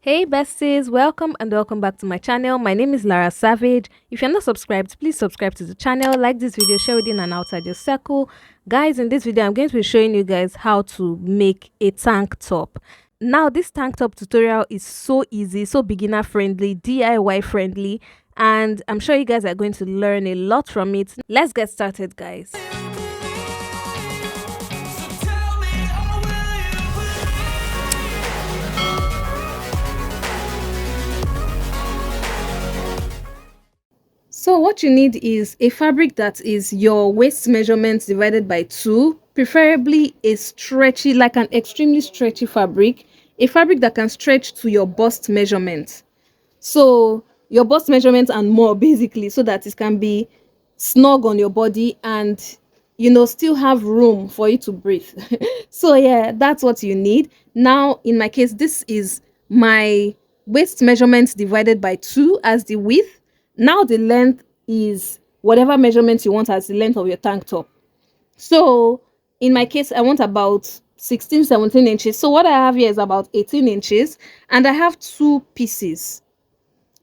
Hey besties, welcome back to my channel. My name is Lara Savage. If you're not subscribed, please subscribe to the channel, like this video, share it in and outside your circle. Guys, in this video, I'm going to be showing you guys how to make a tank top. Now, this tank top tutorial is so easy, so beginner friendly, DIY friendly, and I'm sure you guys are going to learn a lot from it. Let's get started, guys. So what you need is a fabric that is your waist measurement divided by 2, preferably a stretchy, like an extremely stretchy fabric, a fabric that can stretch to your bust measurement. So your bust measurement and more, basically, so that it can be snug on your body and still have room for you to breathe. So yeah, that's what you need. Now in my case, this is my waist measurement divided by 2 as the width. Now the length is whatever measurement you want as the length of your tank top. So in my case, I want about 16-17 inches. So what I have here is about 18 inches, and I have 2 pieces.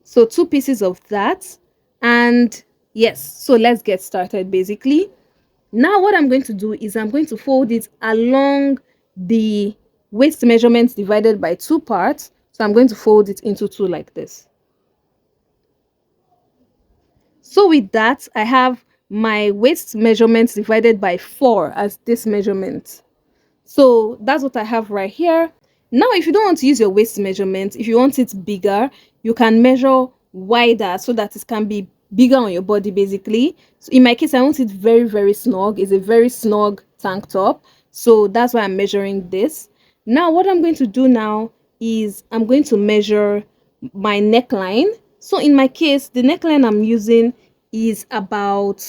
So 2 pieces of that. And yes, so let's get started. Basically, now what I'm going to do is I'm going to fold it along the waist measurement divided by 2 parts. So I'm going to fold it into 2 like this. So with that, I have my waist measurement divided by 4 as this measurement. So that's what I have right here. Now, if you don't want to use your waist measurement, if you want it bigger, you can measure wider so that it can be bigger on your body, basically. So in my case, I want it very, very snug. It's a very snug tank top. So that's why I'm measuring this. Now, what I'm going to do now is I'm going to measure my neckline. So in my case, the neckline I'm using is about,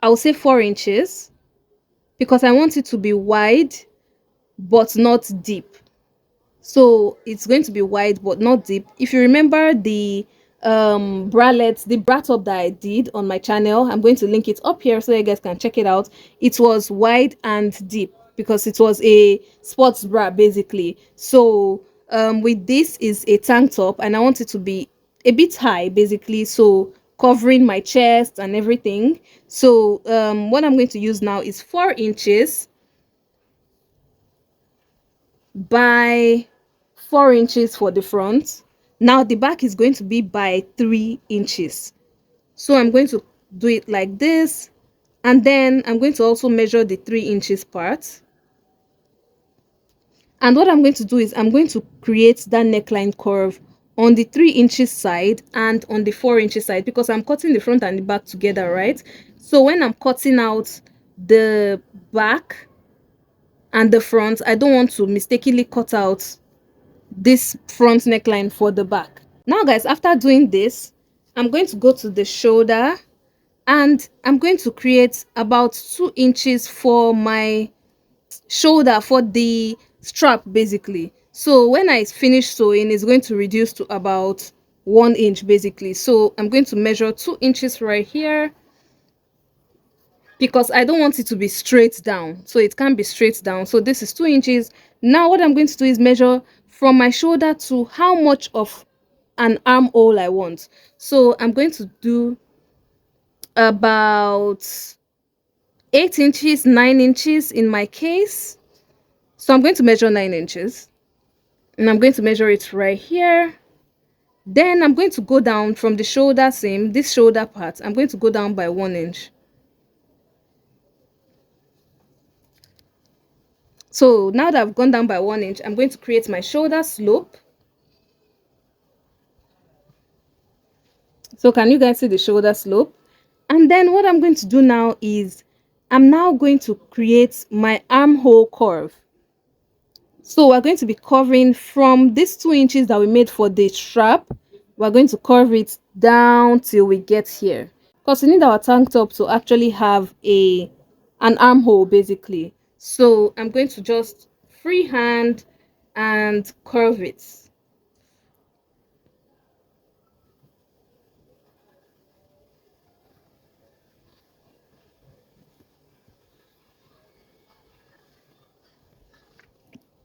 I would say 4 inches, because I want it to be wide but not deep. So it's going to be wide but not deep. If you remember the bralette, the bra top that I did on my channel, I'm going to link it up here so you guys can check it out. It was wide and deep because it was a sports bra, basically. So with this is a tank top, and I want it to be a bit high, basically, so covering my chest and everything. So what I'm going to use now is 4 inches by 4 inches for the front. Now the back is going to be by 3 inches. So I'm going to do it like this, and then I'm going to also measure the 3 inches part. And what I'm going to do is I'm going to create that neckline curve on the 3 inches side and on the 4 inches side, because I'm cutting the front and the back together, right? So when I'm cutting out the back and the front, I don't want to mistakenly cut out this front neckline for the back. Now guys, after doing this, I'm going to go to the shoulder, and I'm going to create about 2 inches for my shoulder, for the strap, basically. So when I finish sewing, it's going to reduce to about 1 inch, basically. So I'm going to measure 2 inches right here, because I don't want it to be straight down, so it can't be straight down. So this is 2 inches. Now what I'm going to do is measure from my shoulder to how much of an armhole I want. So I'm going to do about 8 inches, 9 inches in my case. So I'm going to measure 9 inches, and I'm going to measure it right here. Then I'm going to go down from the shoulder, same, this shoulder part, I'm going to go down by 1 inch. So now that I've gone down by 1 inch, I'm going to create my shoulder slope. So can you guys see the shoulder slope? And then what I'm going to do now is I'm now going to create my armhole curve. So we're going to be covering from these 2 inches that we made for the strap. We're going to curve it down till we get here, because we need our tank top to actually have an armhole, basically. So I'm going to just freehand and curve it.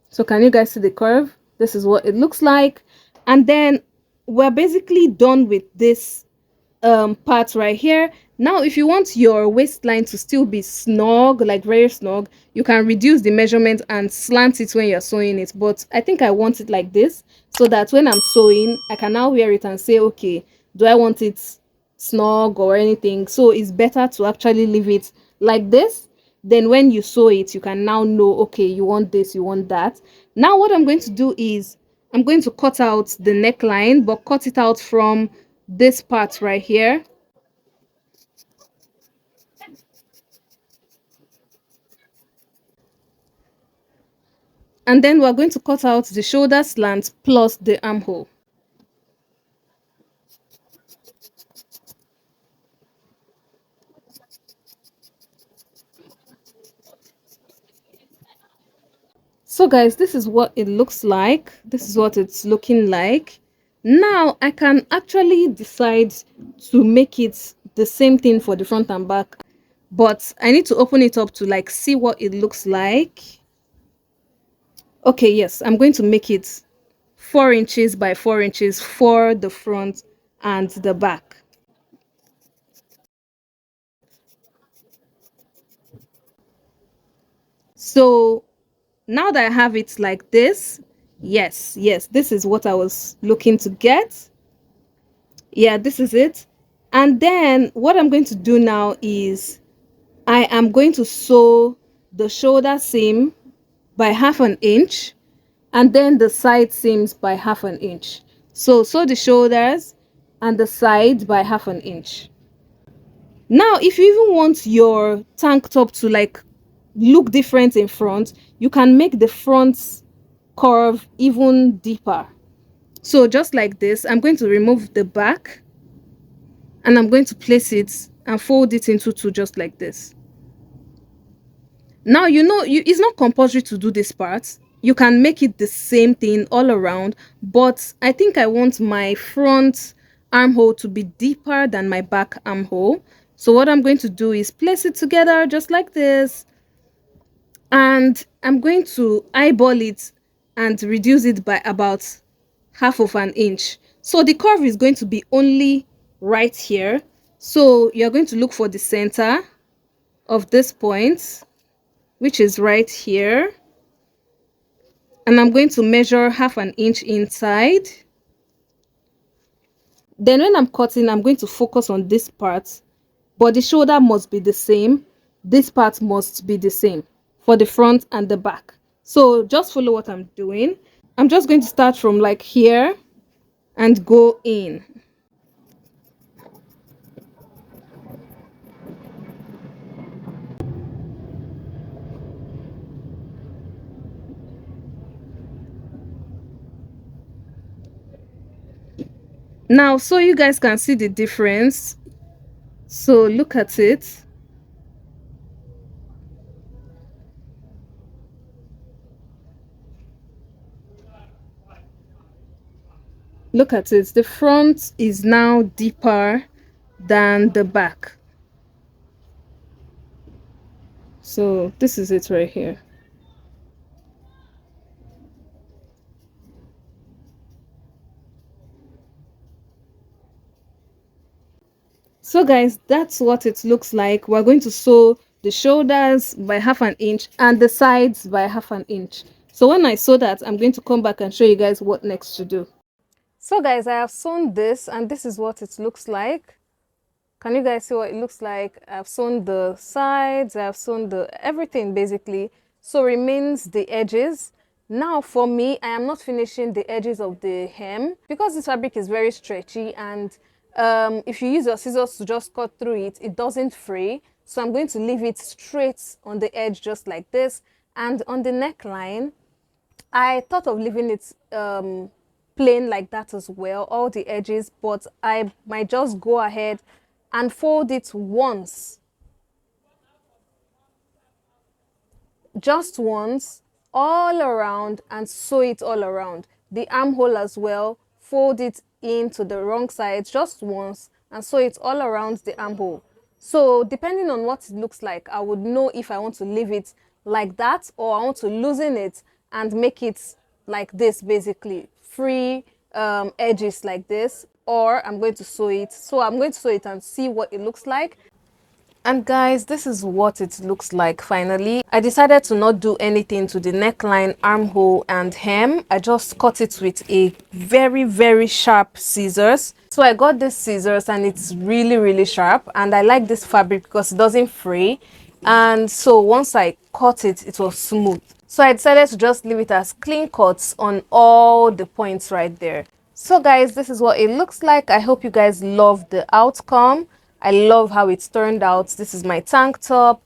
So can you guys see the curve? This is what it looks like. And then we're basically done with this part right here. Now if you want your waistline to still be snug, like very snug, you can reduce the measurement and slant it when you're sewing it. But I think I want it like this, so that when I'm sewing I can now wear it and say, okay, do I want it snug or anything? So it's better to actually leave it like this. Then when you sew it, you can now know, okay, you want this, you want that. Now what I'm going to do is I'm going to cut out the neckline, but cut it out from this part right here. And then we're going to cut out the shoulder slant plus the armhole. So guys, this is what it looks like. This is what it's looking like. Now I can actually decide to make it the same thing for the front and back, but I need to open it up to like see what it looks like. Okay, yes, I'm going to make it 4 inches by 4 inches for the front and the back. So now that I have it like this, yes, this is what I was looking to get. Yeah, this is it. And then what I'm going to do now is I am going to sew the shoulder seam by 1/2 inch, and then the side seams by 1/2 inch. So sew the shoulders and the side by 1/2 inch. Now if you even want your tank top to like look different in front, you can make the front curve even deeper. So just like this, I'm going to remove the back and I'm going to place it and fold it into two, just like this. Now it's not compulsory to do this part. You can make it the same thing all around, but I think I want my front armhole to be deeper than my back armhole. So what I'm going to do is place it together just like this, and I'm going to eyeball it and reduce it by about 1/2 inch. So the curve is going to be only right here. So you're going to look for the center of this point, which is right here, and I'm going to measure 1/2 inch inside. Then when I'm cutting, I'm going to focus on this part, but the shoulder must be the same. This part must be the same for the front and the back. So just follow what I'm doing. I'm just going to start from like here and go in. Now so you guys can see the difference, so look at it. Look at it, the front is now deeper than the back. So this is it right here. So guys, that's what it looks like. We're going to sew the shoulders by 1/2 inch and the sides by 1/2 inch. So when I sew that, I'm going to come back and show you guys what next to do. So guys, I have sewn this and this is what it looks like. Can you guys see what it looks like? I've sewn the sides, I've sewn the everything basically. So remains the edges. Now for me, I am not finishing the edges of the hem because this fabric is very stretchy, and if you use your scissors to just cut through it, it doesn't fray. So I'm going to leave it straight on the edge just like this. And on the neckline, I thought of leaving it plain like that as well, all the edges, but I might just go ahead and fold it once, just once, all around, and sew it all around. The armhole as well, fold it into the wrong side just once and sew it all around the armhole. So depending on what it looks like, I would know if I want to leave it like that or I want to loosen it and make it like this, basically free edges like this, or I'm going to sew it. So I'm going to sew it and see what it looks like. And guys, this is what it looks like finally. I decided to not do anything to the neckline, armhole and hem. I just cut it with a very sharp scissors. So I got this scissors and it's really sharp, and I like this fabric because it doesn't fray. And so once I cut it, it was smooth. So I decided to just leave it as clean cuts on all the points right there. So guys, this is what it looks like. I hope you guys love the outcome. I love how it's turned out. This is my tank top.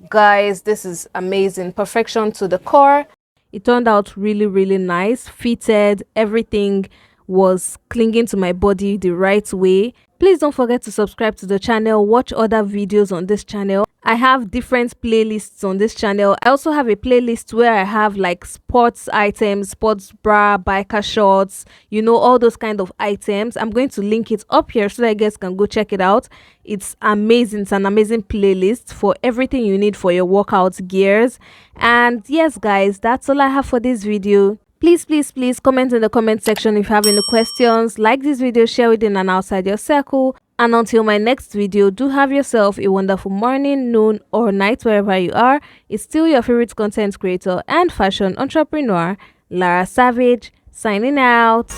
Guys, this is amazing. Perfection to the core. It turned out really nice, fitted, everything was clinging to my body the right way. Please don't forget to subscribe to the channel, watch other videos on this channel. I have different playlists on this channel. I also have a playlist where I have like sports items, sports bra, biker shorts, you know, all those kind of items. I'm going to link it up here so that you guys can go check it out. It's amazing. It's an amazing playlist for everything you need for your workout gears. And yes guys, that's all I have for this video. Please comment in the comment section if you have any questions. Like this video, share within and outside your circle. And until my next video, do have yourself a wonderful morning, noon or night wherever you are. It's still your favorite content creator and fashion entrepreneur, Lara Savage, signing out.